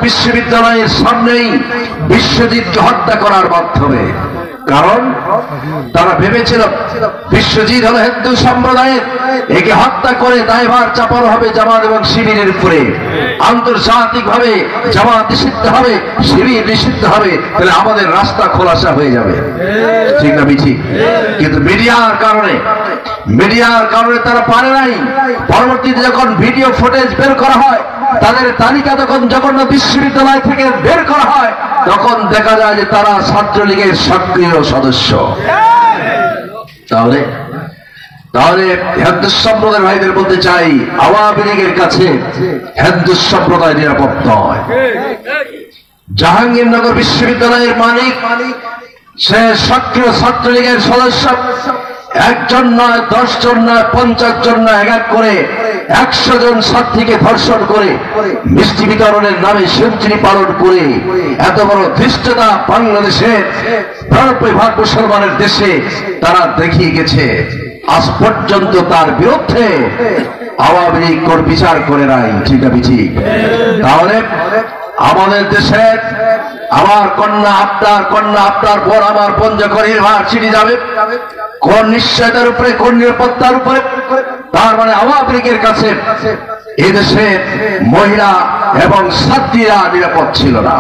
বিশ্ববিদ্যালয়ের সামনেই বিশ্বজিৎকে হত্যা করার মাধ্যমে। কারণ তারা ভেবেছিল বিশ্বজিৎ হল হিন্দু সম্প্রদায়ের, একে হত্যা করে দায়ভার চাপানো হবে জামাত এবং শিবিরের উপরে। আন্তর্জাতিকভাবে জামাত নিষিদ্ধ হবে, শিবির নিষিদ্ধ হবে, তাহলে আমাদের রাস্তা খোলাসা হয়ে যাবে। ঠিক না বিচি? কিন্তু মিডিয়ার কারণে তারা পারে নাই। পরবর্তীতে যখন ভিডিও ফুটেজ বের করা হয়, তাদের তালিকা যখন জগন্নাথ বিশ্ববিদ্যালয় থেকে বের করা হয়, তখন দেখা যায় যে তারা ছাত্রলীগের সক্রিয় সদস্য। তাহলে হিন্দু সম্প্রদায়ের ভাইদের বলতে চাই, আওয়ামী লীগের কাছে হিন্দু সম্প্রদায় নিরাপদ নয়। জাহাঙ্গীরনগর বিশ্ববিদ্যালয়ের মালিক সে সক্রিয় ছাত্রলীগের সদস্য। 1 জন নয়, 10 জন নয়, 50 জন নয়, এক করে 100 জন ছাত্রীকে ধর্ষণ করে মিষ্টি বিতরণের নামে সেঞ্চুরি পালন করে এত বড় ধৃষ্টতা বাংলাদেশের 90% মুসলমানের দেশে তারা দেখিয়ে গেছে। আজ পর্যন্ত তার বিরুদ্ধে আওয়ামী লীগ কোন বিচার করে নাই। ঠিক আছে? তাহলে আমাদের দেশের আমার কন্যা, আপনার কন্যা, আপনার বোন, আমার বোন যখন ইউনিভার্সিটি যাবে, কোন নিশ্চয়তার উপরে, কোন নিরাপত্তার উপরে? তার মানে আওয়ামী লীগের কাছে এদেশের মহিলা এবং ছাত্রীরা নিরাপদ ছিল না।